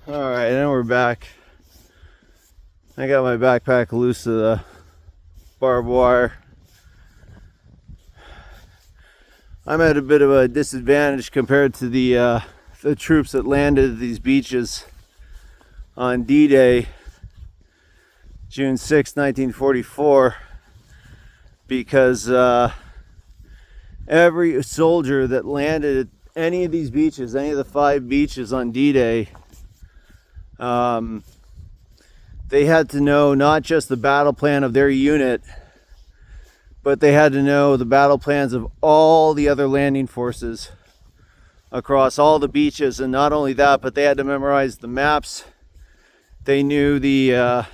Alright, and we're back. I got my backpack loose to the barbed wire. I'm at a bit of a disadvantage compared to the troops that landed at these beaches on D-Day, June 6, 1944, because every soldier that landed at any of these beaches, any of the 5 beaches on D-Day, they had to know not just the battle plan of their unit, but they had to know the battle plans of all the other landing forces across all the beaches. And not only that, but they had to memorize the maps. They knew the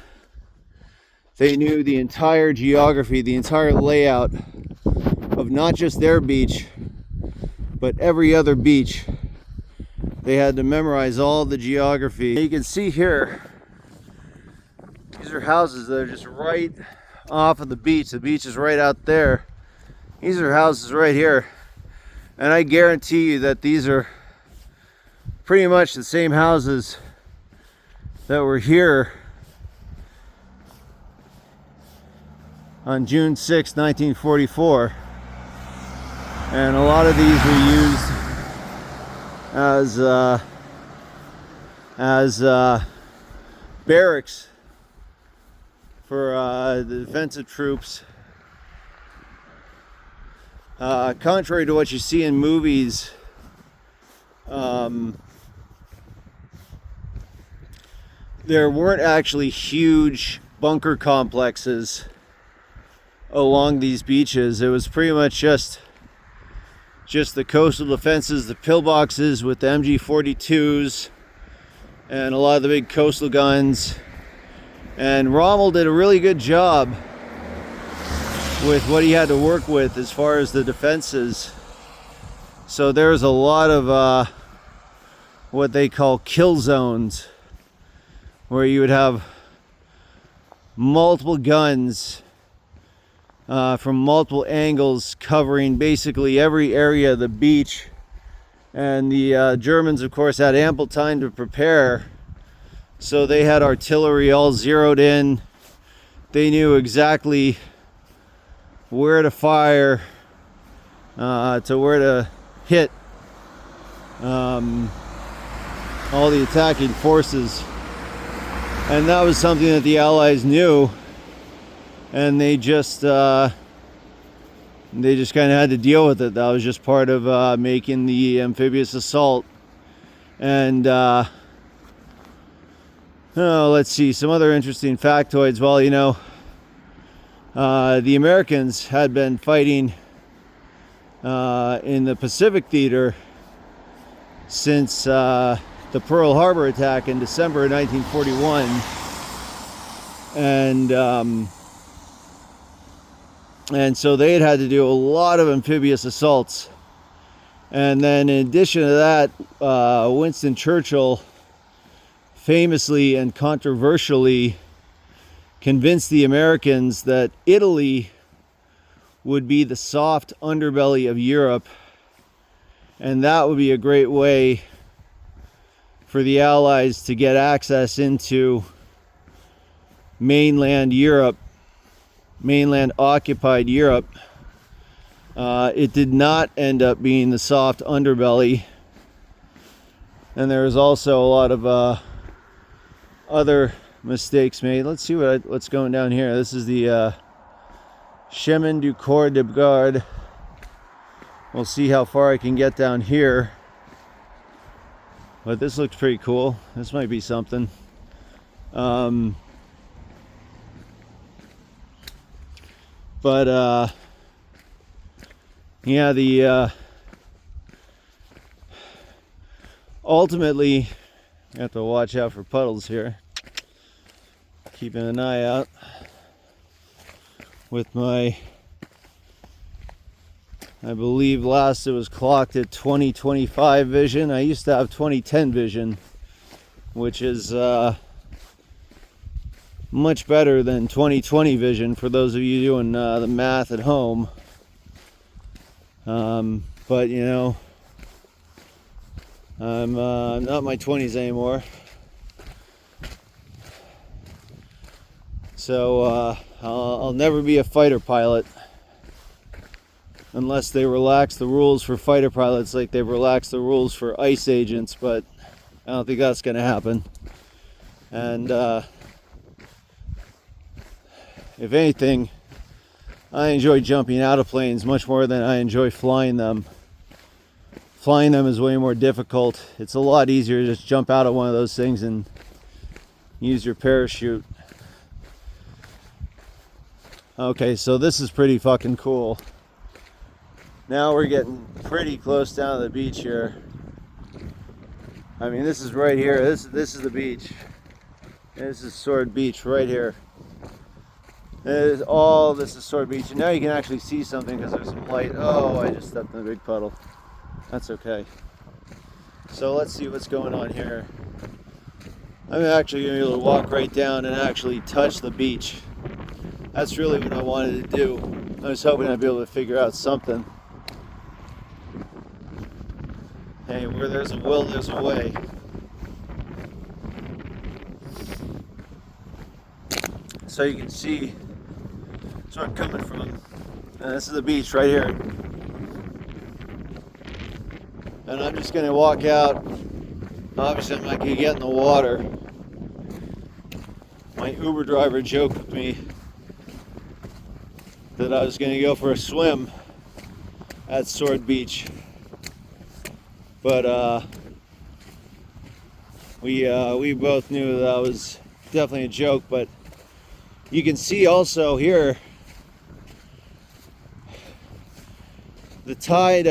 entire geography, the entire layout of not just their beach, but every other beach. They had to memorize all the geography. You can see here, these are houses that are just right off of the beach. The beach is right out there. These are houses right here. And I guarantee you that these are pretty much the same houses that were here on June 6, 1944. And a lot of these were used as barracks for the defensive troops. Contrary to what you see in movies, there weren't actually huge bunker complexes along these beaches. It was pretty much just the coastal defenses, the pillboxes with the MG42s, and a lot of the big coastal guns. And Rommel did a really good job with what he had to work with as far as the defenses. So there's a lot of what they call kill zones, where you would have multiple guns from multiple angles covering basically every area of the beach. And the Germans, of course, had ample time to prepare, so they had artillery all zeroed in. They knew exactly where to fire, to where to hit all the attacking forces. And that was something that the Allies knew, and they just kind of had to deal with it. That was just part of making the amphibious assault. And let's see, some other interesting factoids. Well, you know, the Americans had been fighting in the Pacific theater since the Pearl Harbor attack in December of 1941. And so they had to do a lot of amphibious assaults. And then in addition to that, Winston Churchill famously and controversially convinced the Americans that Italy would be the soft underbelly of Europe, and that would be a great way for the Allies to get access into mainland Europe, mainland occupied Europe. It did not end up being the soft underbelly, and there was also a lot of other mistakes made. Let's see what's going down here. This is the Chemin du Corps de Garde. We'll see how far I can get down here, but this looks pretty cool. This might be something. Yeah, ultimately, I have to watch out for puddles here. Keeping an eye out with my, I believe last it was clocked at 20/25 vision. I used to have 20/10 vision, which is much better than 20/20 vision for those of you doing the math at home. But you know, I'm not in my 20s anymore. So I'll never be a fighter pilot unless they relax the rules for fighter pilots like they've relaxed the rules for ICE agents, but I don't think that's going to happen. And if anything, I enjoy jumping out of planes much more than I enjoy flying them. Flying them is way more difficult. It's a lot easier to just jump out of one of those things and use your parachute. Okay, so this is pretty fucking cool. Now we're getting pretty close down to the beach here. I mean, this is right here. This is the beach. This is Sword Beach right here. This is Sword Beach. And now you can actually see something because there's some light. Oh, I just stepped in a big puddle. That's okay. So let's see what's going on here. I'm actually going to be able to walk right down and actually touch the beach. That's really what I wanted to do. I was hoping I'd be able to figure out something. Hey, where there's a will, there's a way. So you can see where I'm coming from. And this is the beach right here. And I'm just going to walk out. Obviously, I'm not going to get in the water. My Uber driver joked with me that I was going to go for a swim at Sword Beach. But we both knew that was definitely a joke. But you can see also here the tide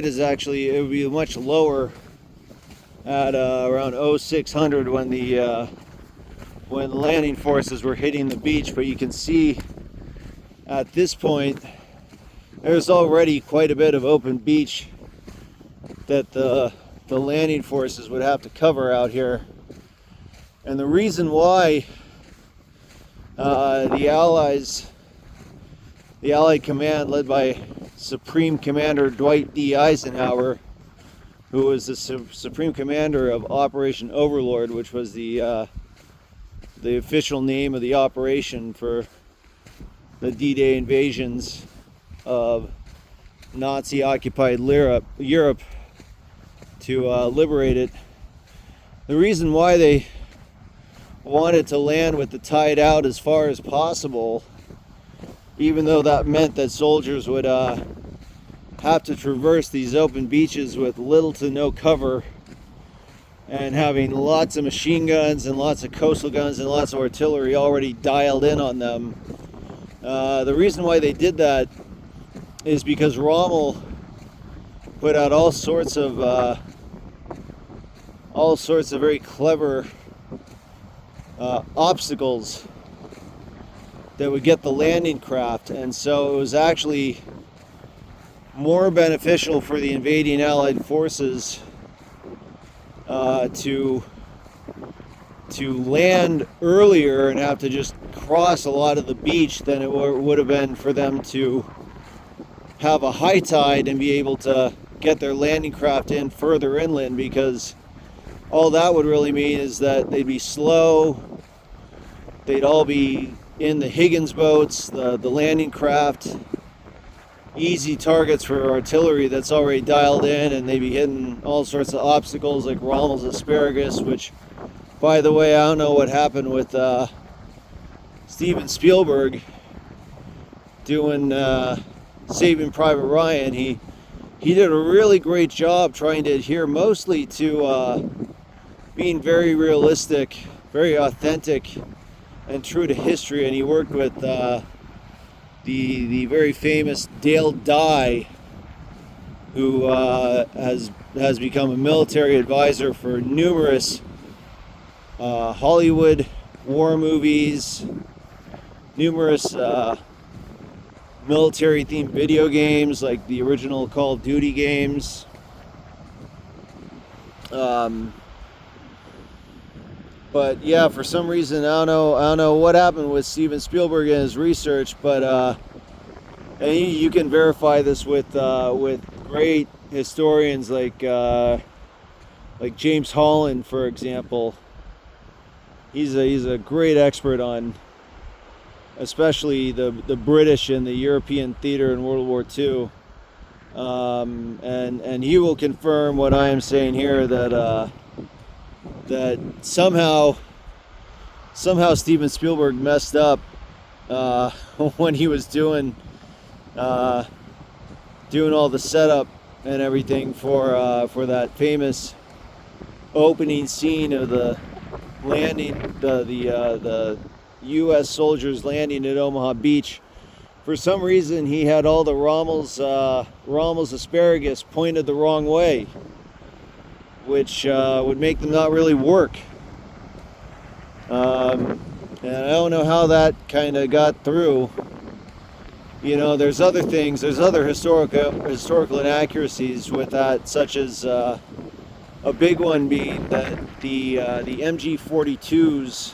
is actually, it would be much lower at around 0600 when the landing forces were hitting the beach. But you can see at this point there's already quite a bit of open beach that the landing forces would have to cover out here. And the reason why the Allied command led by Supreme Commander Dwight D. Eisenhower, who was the Supreme Commander of Operation Overlord, which was the official name of the operation for the D-Day invasions of Nazi-occupied Europe to liberate it. The reason why they wanted to land with the tide out as far as possible, even though that meant that soldiers would have to traverse these open beaches with little to no cover, and having lots of machine guns and lots of coastal guns and lots of artillery already dialed in on them. The reason why they did that is because Rommel put out all sorts of very clever obstacles that would get the landing craft, and so it was actually more beneficial for the invading Allied forces to land earlier and have to just cross a lot of the beach than it would have been for them to have a high tide and be able to get their landing craft in further inland, because all that would really mean is that they'd be slow, they'd all be in the Higgins boats, the landing craft, easy targets for artillery that's already dialed in, and they'd be hitting all sorts of obstacles like Rommel's asparagus, which, by the way, I don't know what happened with Steven Spielberg doing Saving Private Ryan. He did a really great job trying to adhere mostly to being very realistic, very authentic, and true to history, and he worked with the very famous Dale Dye, who has become a military advisor for numerous Hollywood war movies, numerous military-themed video games like the original Call of Duty games. But yeah, for some reason, I don't know what happened with Steven Spielberg and his research, but and you can verify this with great historians like James Holland, for example. He's a great expert on especially the British and the European theater in World War II. And he will confirm what I am saying here, that that somehow Steven Spielberg messed up when he was doing all the setup and everything for that famous opening scene of the landing, the U.S. soldiers landing at Omaha Beach. For some reason, he had all the Rommel's asparagus pointed the wrong way, which would make them not really work. And I don't know how that kind of got through. You know, there's other things, there's other historical inaccuracies with that, such as a big one being that the MG-42s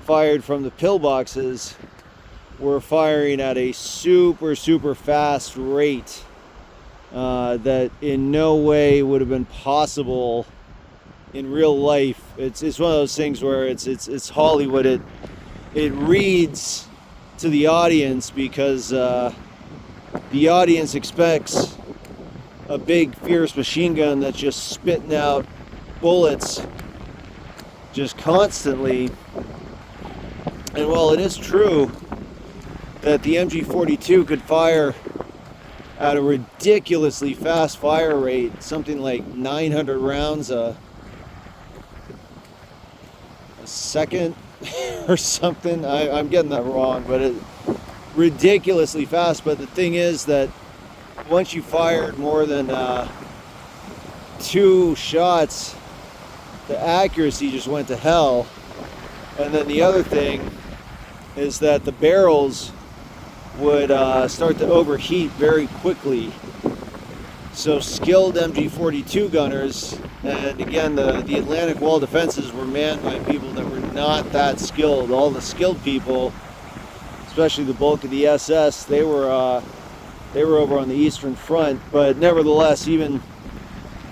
fired from the pillboxes were firing at a super fast rate that in no way would have been possible in real life. It's one of those things where it's Hollywood. It reads to the audience because the audience expects a big fierce machine gun that's just spitting out bullets just constantly. And while it is true that the MG-42 could fire at a ridiculously fast fire rate, something like 900 rounds a second or something. I'm getting that wrong, but it ridiculously fast. But the thing is that once you fired more than 2 shots, the accuracy just went to hell. And then the other thing is that the barrels would start to overheat very quickly. So skilled MG-42 gunners, and again the Atlantic Wall defenses were manned by people that were not that skilled. All the skilled people, especially the bulk of the SS, they were over on the Eastern Front. But nevertheless, even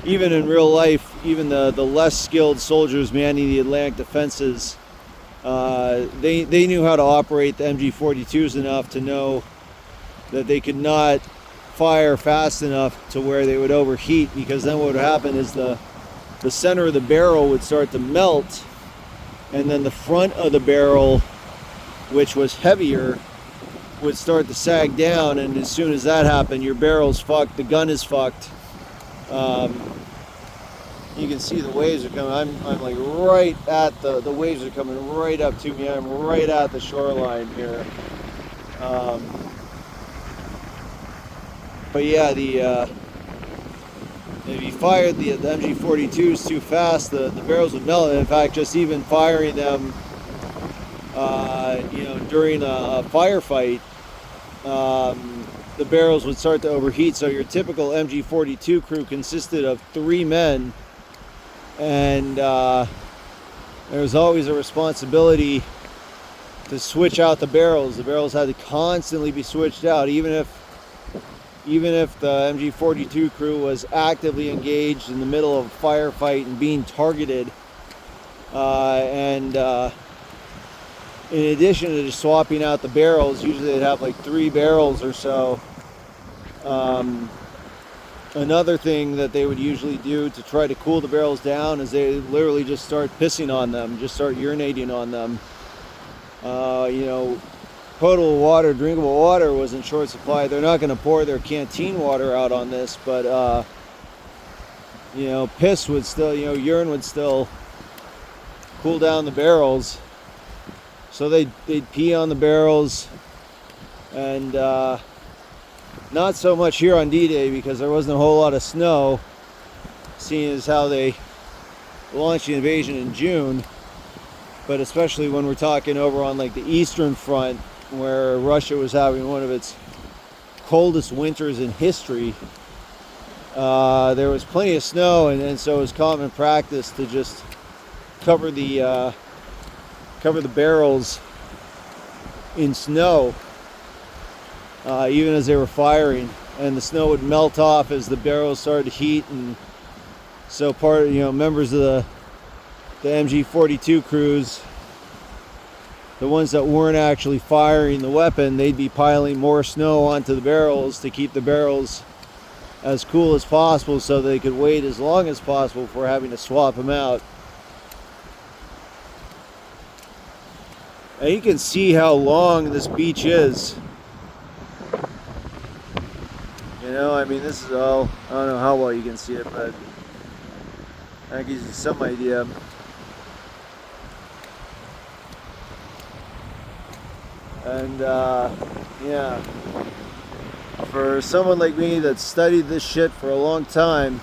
in real life, even the less skilled soldiers manning the Atlantic defenses, they knew how to operate the MG-42s enough to know that they could not fire fast enough to where they would overheat, because then what would happen is the center of the barrel would start to melt, and then the front of the barrel, which was heavier, would start to sag down, and as soon as that happened, your barrel's fucked, the gun is fucked. You can see the waves are coming. I'm like right at the waves are coming right up to me. I'm right at the shoreline here. But yeah, if you fired the MG-42s too fast, the barrels would melt. In fact, just even firing them, during a firefight, the barrels would start to overheat. So your typical MG-42 crew consisted of 3 men. And there was always a responsibility to switch out the barrels. The barrels had to constantly be switched out, even if the MG-42 crew was actively engaged in the middle of a firefight and being targeted. In addition to just swapping out the barrels, usually they'd have like 3 barrels or so. Another thing that they would usually do to try to cool the barrels down is they literally just start pissing on them, just start urinating on them. Potable water, drinkable water was in short supply. They're not going to pour their canteen water out on this, but piss would still, urine would still cool down the barrels. So they'd pee on the barrels, and not so much here on D-Day because there wasn't a whole lot of snow, seeing as how they launched the invasion in June. But especially when we're talking over on like the Eastern Front, where Russia was having one of its coldest winters in history, there was plenty of snow, and so it was common practice to just cover the barrels in snow, even as they were firing, and the snow would melt off as the barrels started to heat. And so members of the MG-42 crews the ones that weren't actually firing the weapon, they'd be piling more snow onto the barrels to keep the barrels as cool as possible so they could wait as long as possible before having to swap them out. And you can see how long this beach is. You know, I mean, this is all, I don't know how well you can see it, but that gives you some idea. And yeah, for someone like me that studied this shit for a long time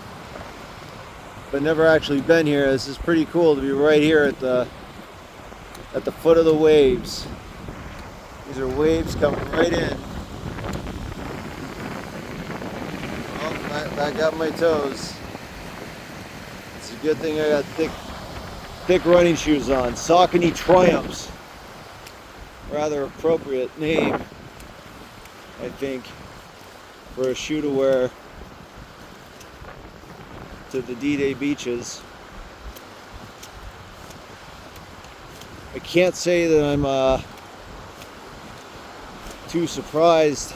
but never actually been here, this is pretty cool to be right here at the foot of the waves. These are waves coming right in. Oh, back out my toes. It's a good thing I got thick running shoes on. Saucony Triumphs. Rather appropriate name, I think, for a shoe to wear to the D-Day beaches. I can't say that I'm too surprised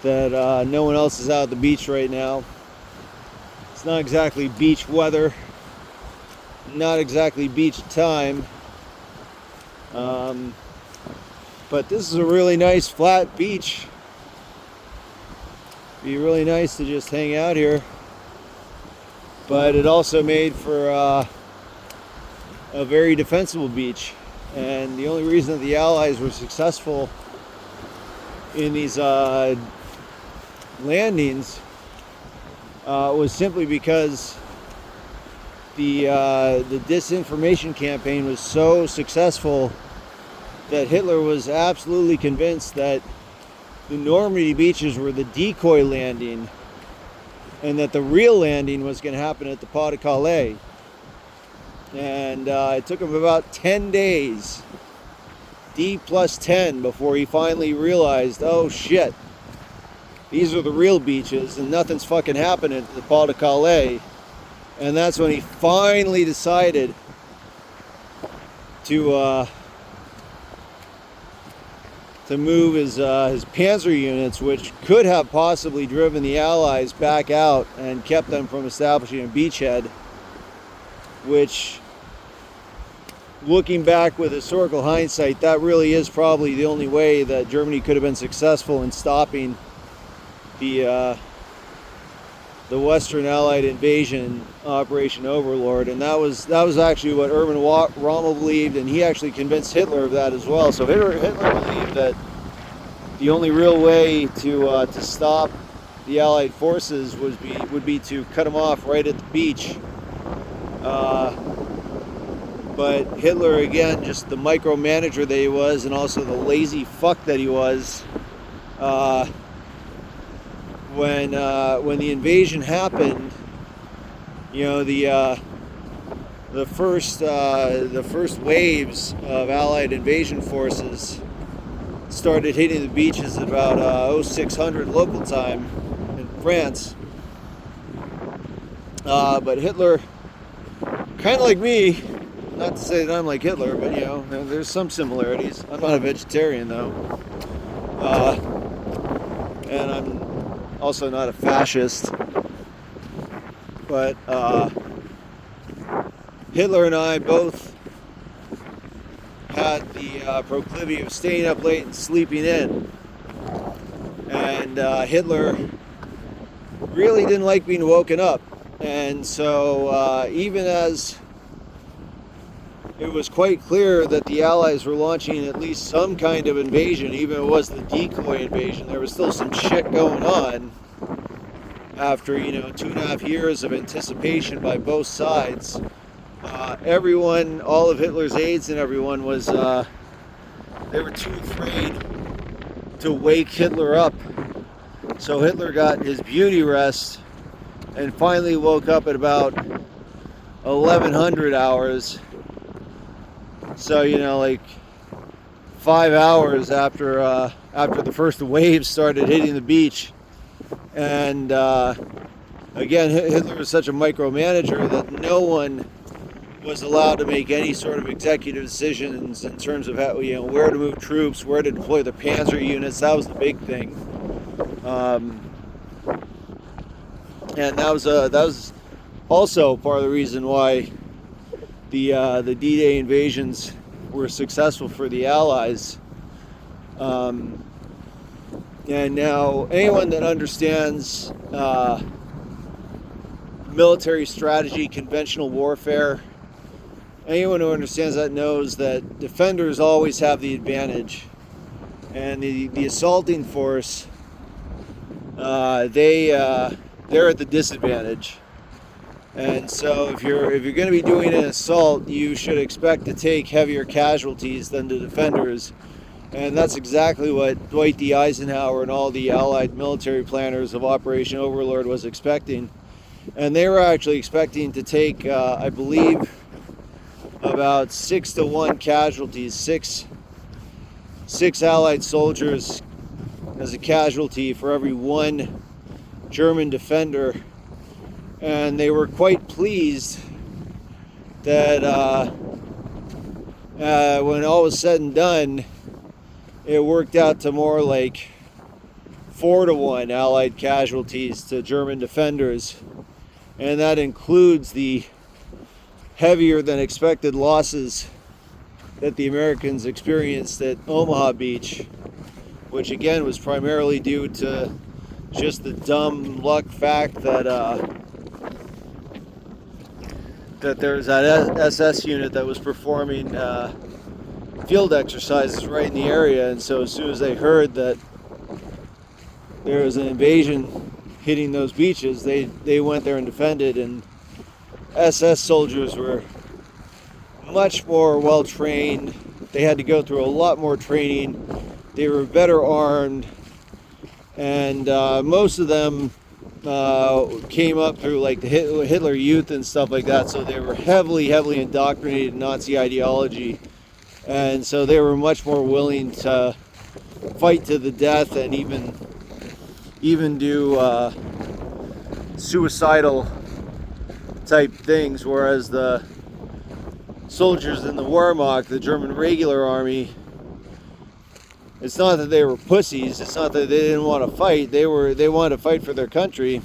that no one else is out at the beach right now. It's not exactly beach weather, not exactly beach time. But this is a really nice flat beach. Be really nice to just hang out here. But it also made for a very defensible beach. And the only reason that the Allies were successful in these landings was simply because the disinformation campaign was so successful that Hitler was absolutely convinced that the Normandy beaches were the decoy landing and that the real landing was going to happen at the Pas de Calais. And it took him about 10 days, D plus 10, before he finally realized, oh shit, these are the real beaches and nothing's fucking happening at the Pas de Calais. And that's when he finally decided to move his Panzer units, which could have possibly driven the Allies back out and kept them from establishing a beachhead, which, looking back with historical hindsight, that really is probably the only way that Germany could have been successful in stopping the Western Allied invasion, Operation Overlord. And that was actually what Erwin Rommel believed, and he actually convinced Hitler of that as well. So Hitler believed that the only real way to stop the Allied forces would be to cut them off right at the beach. But Hitler, again, just the micromanager that he was, and also the lazy fuck that he was, when the invasion happened, you know, the first waves of Allied invasion forces started hitting the beaches at about 0600 local time in France. But Hitler, kind of like me, not to say that I'm like Hitler, but you know, there's some similarities. I'm not a vegetarian though, and I'm also not a fascist, but Hitler and I both had the proclivity of staying up late and sleeping in, and Hitler really didn't like being woken up, and so even as it was quite clear that the Allies were launching at least some kind of invasion, even if it was the decoy invasion, there was still some shit going on after, you know, 2.5 years of anticipation by both sides. Everyone, all of Hitler's aides and everyone was, they were too afraid to wake Hitler up. So Hitler got his beauty rest and finally woke up at about 1100 hours. So, you know, like 5 hours after the first waves started hitting the beach. And again, Hitler was such a micromanager that no one was allowed to make any sort of executive decisions in terms of how, where to move troops, where to deploy the Panzer units. That was the big thing, and that was also part of the reason why the D-Day invasions were successful for the Allies. And now anyone that understands military strategy, conventional warfare, anyone who understands that knows that defenders always have the advantage, and the assaulting force, they're at the disadvantage. And so if you're going to be doing an assault, you should expect to take heavier casualties than the defenders. And that's exactly what Dwight D. Eisenhower and all the Allied military planners of Operation Overlord was expecting. And they were actually expecting to take, I believe, about 6-to-1 casualties, six Allied soldiers as a casualty for every one German defender. And they were quite pleased that when all was said and done, it worked out to more like 4-to-1 Allied casualties to German defenders. And that includes the heavier than expected losses that the Americans experienced at Omaha Beach, which again was primarily due to just the dumb luck fact that that there's that SS unit that was performing field exercises right in the area, and so as soon as they heard that there was an invasion hitting those beaches, they went there and defended. And SS soldiers were much more well trained. They had to go through a lot more training. They were better armed, and most of them came up through like the Hitler Youth and stuff like that, so they were heavily indoctrinated in Nazi ideology, and so they were much more willing to fight to the death and even do suicidal type things, whereas the soldiers in the Wehrmacht, the German regular army, it's not that they were pussies, it's not that they didn't want to fight, they wanted to fight for their country,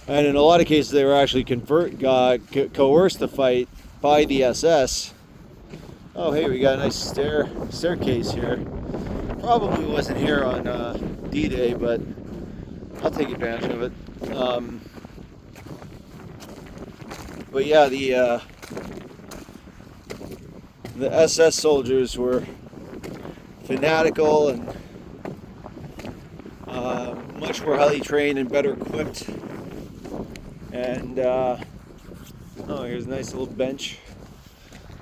and in a lot of cases they were actually coerced to fight by the SS. Oh hey, we got a nice staircase here. Probably wasn't here on D-Day, but I'll take advantage of it. But yeah, the SS soldiers were fanatical and much more highly trained and better equipped. And oh, here's a nice little bench.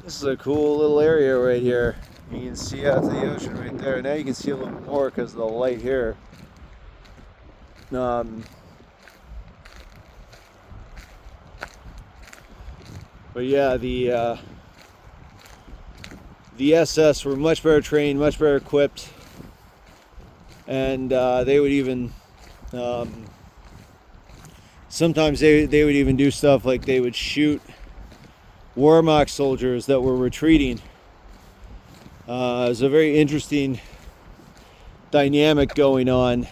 This is a cool little area right here. You can see out to the ocean right there. Now you can see a little more because of the light here. But yeah, the SS were much better trained, much better equipped, and they would even sometimes they would even do stuff like they would shoot Wehrmacht soldiers that were retreating. It was a very interesting dynamic going on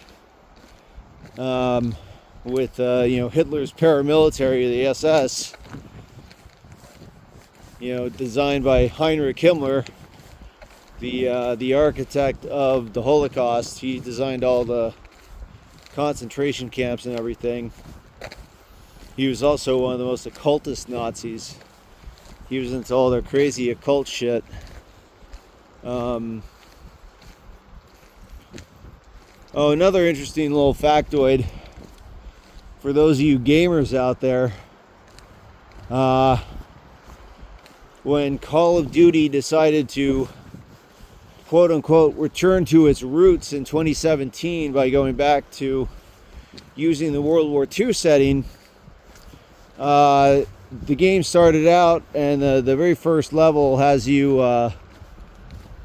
with Hitler's paramilitary, the SS. Designed by Heinrich Himmler, the architect of the Holocaust. He designed all the concentration camps and everything. He was also one of the most occultist Nazis. He was into all their crazy occult shit. Oh, another interesting little factoid for those of you gamers out there. When Call of Duty decided to quote-unquote return to its roots in 2017 by going back to using the World War II setting, the game started out and the very first level has you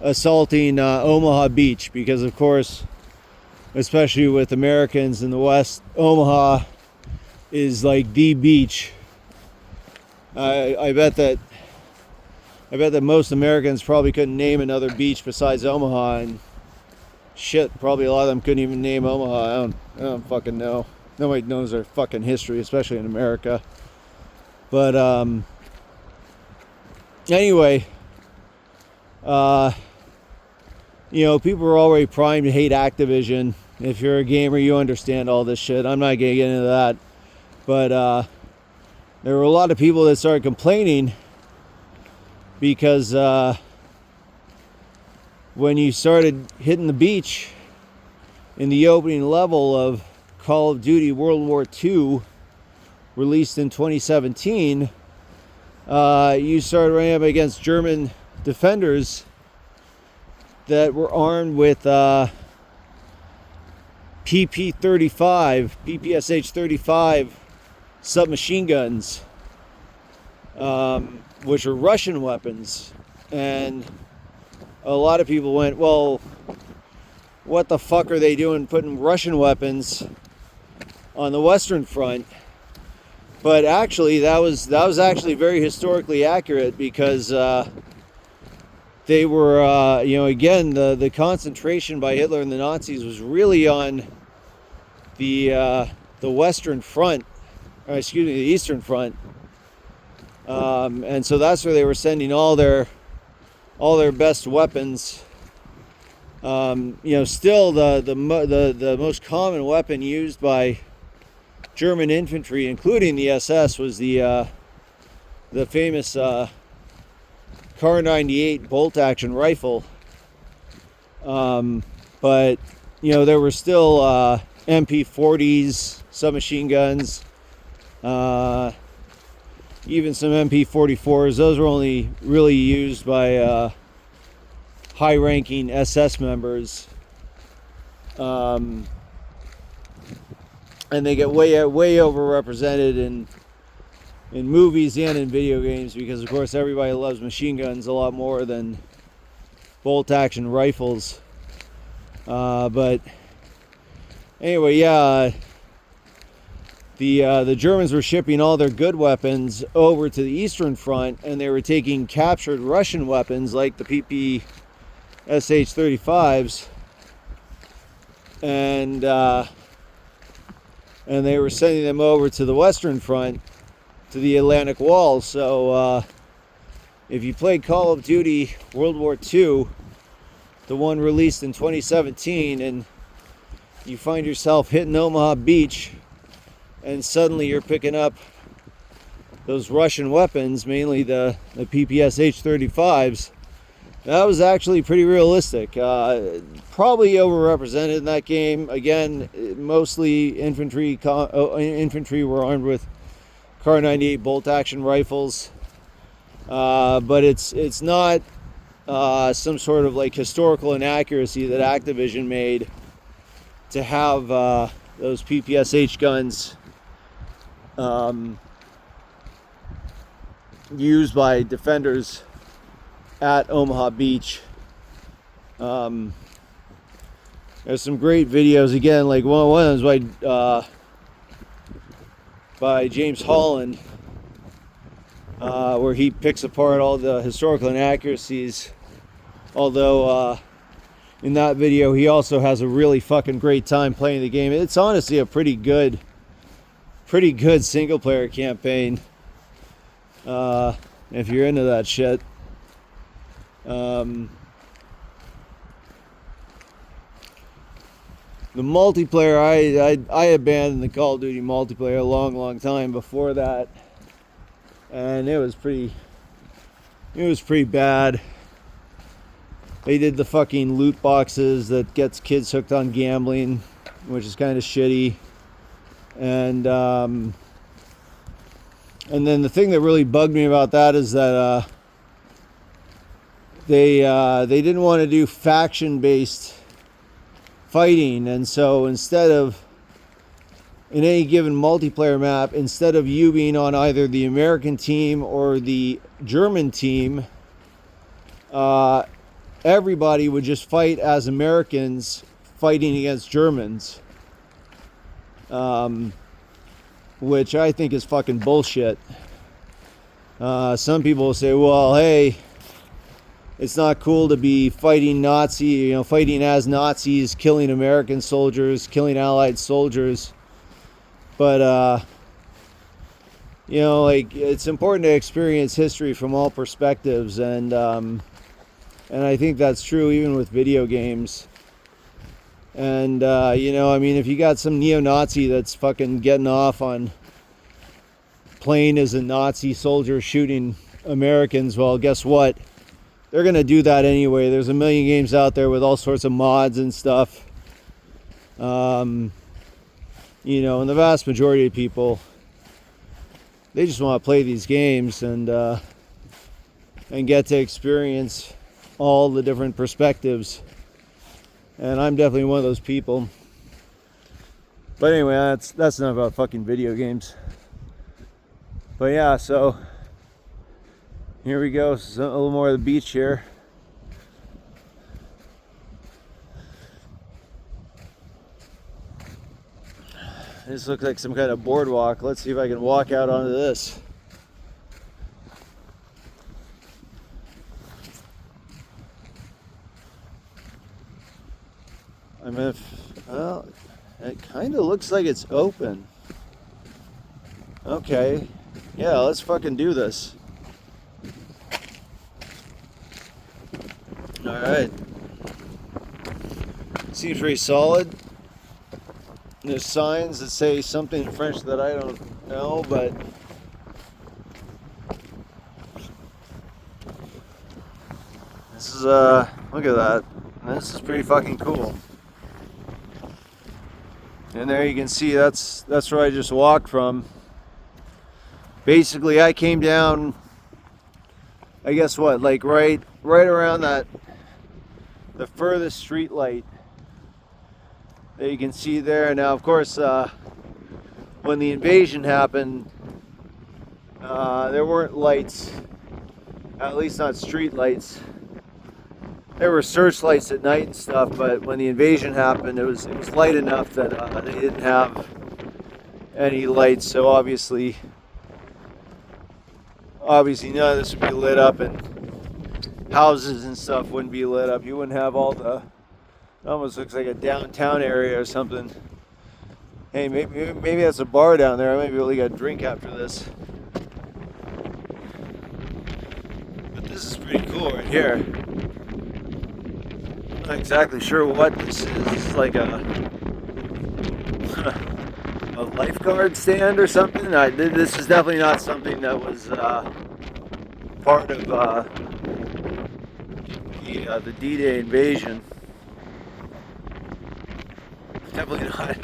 assaulting Omaha Beach, because of course, especially with Americans in the West, Omaha is like the beach. I bet that most Americans probably couldn't name another beach besides Omaha, and shit, probably a lot of them couldn't even name Omaha. I don't fucking know. Nobody knows their fucking history, especially in America. But anyway, you know, people are already primed to hate Activision. If you're a gamer, you understand all this shit. I'm not gonna get into that. But there were a lot of people that started complaining because when you started hitting the beach in the opening level of Call of Duty World War II, released in 2017, you started running up against German defenders that were armed with PPSH-35 submachine guns, which are Russian weapons. And a lot of people went, well, what the fuck are they doing putting Russian weapons on the Western Front? But actually, that was actually very historically accurate, because they were, you know, again, the concentration by Hitler and the Nazis was really on the Western Front, or excuse me, the Eastern Front, and so that's where they were sending all their best weapons. You know, still the most common weapon used by German infantry, including the SS, was the famous Kar 98 bolt-action rifle. But you know, there were still MP40s, submachine guns, even some MP44s. Those were only really used by high-ranking SS members, and they get way overrepresented in movies and in video games, because of course everybody loves machine guns a lot more than bolt-action rifles. But anyway, yeah, the Germans were shipping all their good weapons over to the Eastern Front, and they were taking captured Russian weapons like the PPSH-35s, and they were sending them over to the Western Front, to the Atlantic Wall. So if you played Call of Duty World War II, the one released in 2017, and you find yourself hitting Omaha Beach, and suddenly you're picking up those Russian weapons, mainly the PPSH-35s, that was actually pretty realistic. Probably overrepresented in that game. Again, mostly infantry were armed with Kar 98 bolt-action rifles, but it's not some sort of like historical inaccuracy that Activision made to have those PPSH guns used by defenders at Omaha Beach. There's some great videos, again, like one of them was by James Holland, where he picks apart all the historical inaccuracies. Although in that video he also has a really fucking great time playing the game. It's honestly a pretty good single player campaign, if you're into that shit. The multiplayer, I abandoned the Call of Duty multiplayer a long time before that, and it was pretty bad. They did the fucking loot boxes that gets kids hooked on gambling, which is kind of shitty. And then the thing that really bugged me about that is that they didn't want to do faction-based fighting, and so instead of, in any given multiplayer map, instead of you being on either the American team or the German team, everybody would just fight as Americans fighting against Germans, which I think is fucking bullshit. Some people will say, well, hey, it's not cool to be fighting fighting as Nazis, killing American soldiers, killing Allied soldiers. But, like, it's important to experience history from all perspectives, and I think that's true even with video games. And, if you got some neo-Nazi that's fucking getting off on playing as a Nazi soldier shooting Americans, well, guess what? They're going to do that anyway. There's a million games out there with all sorts of mods and stuff. And the vast majority of people, they just want to play these games and get to experience all the different perspectives. And I'm definitely one of those people. But anyway, that's not about fucking video games. But yeah, so here we go. So a little more of the beach here. This looks like some kind of boardwalk. Let's see if I can walk out onto this. Well, it kind of looks like it's open. Okay. Yeah, let's fucking do this. Alright. Seems pretty solid. There's signs that say something in French that I don't know, but this is, look at that. This is pretty fucking cool. And there you can see that's where I just walked from. Basically, I came down, I guess what, like right around the furthest street light that you can see there. Now, of course, when the invasion happened, there weren't lights, at least not street lights. There were searchlights at night and stuff, but when the invasion happened, it was light enough that they didn't have any lights. So obviously none of this would be lit up, and houses and stuff wouldn't be lit up. You wouldn't have all the, it almost looks like a downtown area or something. Hey, maybe that's a bar down there. I might be able to get a drink after this. But this is pretty cool right here. I'm not exactly sure what this is. This is like a lifeguard stand or something. This is definitely not something that was part of the D-Day invasion. Definitely not.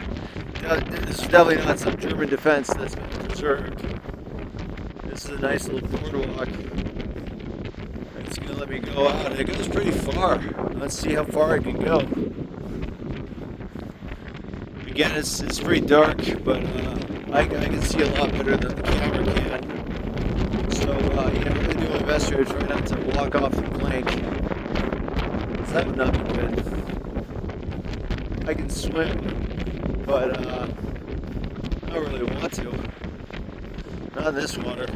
This is definitely not some German defense that's been preserved. This is a nice little boardwalk. It's gonna let me go out. It goes pretty far. Let's see how far I can go. Again, it's pretty dark, but I can see a lot better than the camera can. So I'm really doing my best here to try not to walk off the plank. That would not be good. I can swim, but I don't really want to. Not in this water.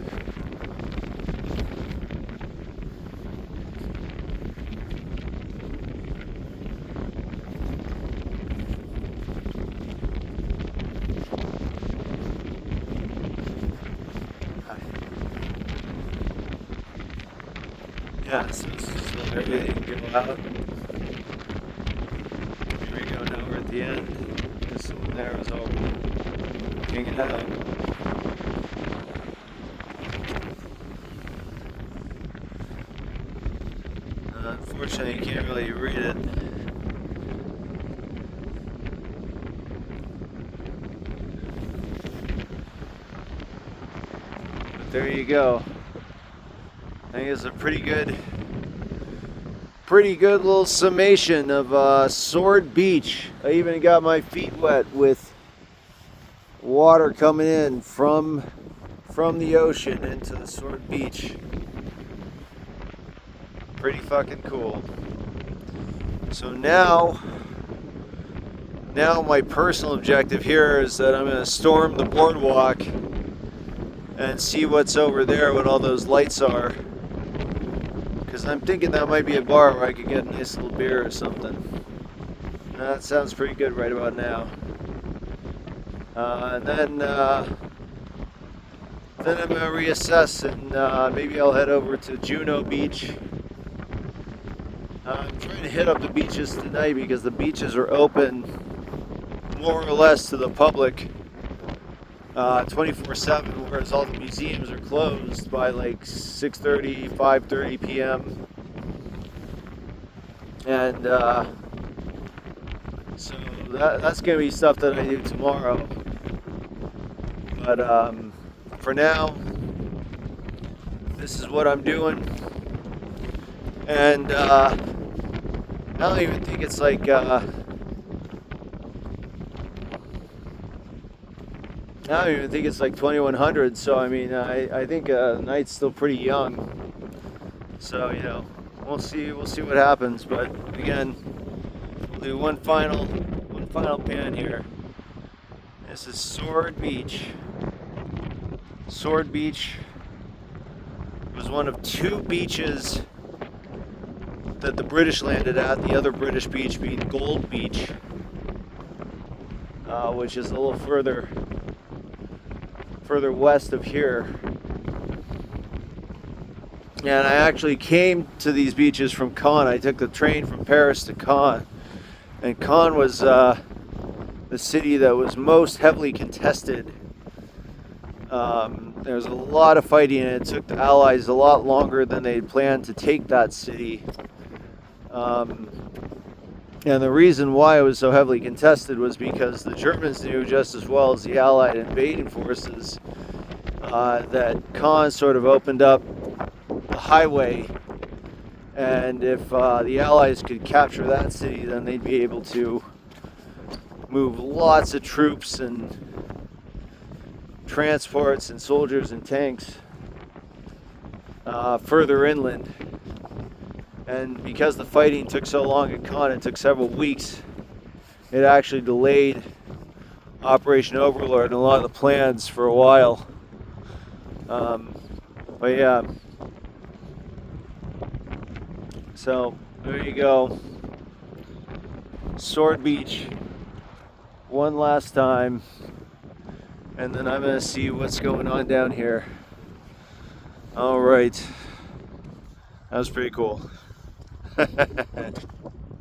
Yeah, so this is the area you can go out. Here we go, now we're at the end. This one there is all hanging out. Unfortunately, you can't really read it. But there you go. I think it's a pretty good little summation of Sword Beach. I even got my feet wet with water coming in from the ocean into the Sword Beach. Pretty fucking cool. So now my personal objective here is that I'm going to storm the boardwalk and see what's over there, what all those lights are. Because I'm thinking that might be a bar where I could get a nice little beer or something. That sounds pretty good right about now. And then I'm going to reassess, and maybe I'll head over to Juno Beach. I'm trying to hit up the beaches tonight because the beaches are open more or less to the public 24/7, whereas all the museums are closed by like 6:30, 5:30 p.m. And so that's going to be stuff that I do tomorrow. But for now, this is what I'm doing. And I don't even think it's like I don't even think it's like 2100. So I mean, I think the night's still pretty young. So you know, we'll see what happens. But again, we'll do one final pan here. This is Sword Beach. Sword Beach was one of two beaches that the British landed at. The other British beach being Gold Beach, which is a little further west of here. And I actually came to these beaches from Caen. I took the train from Paris to Caen, and Caen was the city that was most heavily contested. There was a lot of fighting, and it took the Allies a lot longer than they had planned to take that city. And the reason why it was so heavily contested was because the Germans knew just as well as the Allied invading forces that Caen sort of opened up the highway, and if the Allies could capture that city, then they'd be able to move lots of troops and transports and soldiers and tanks further inland. And because the fighting took so long at Caen, it took several weeks, it actually delayed Operation Overlord and a lot of the plans for a while. But yeah, so there you go. Sword Beach one last time, and then I'm gonna see what's going on down here. All right, that was pretty cool.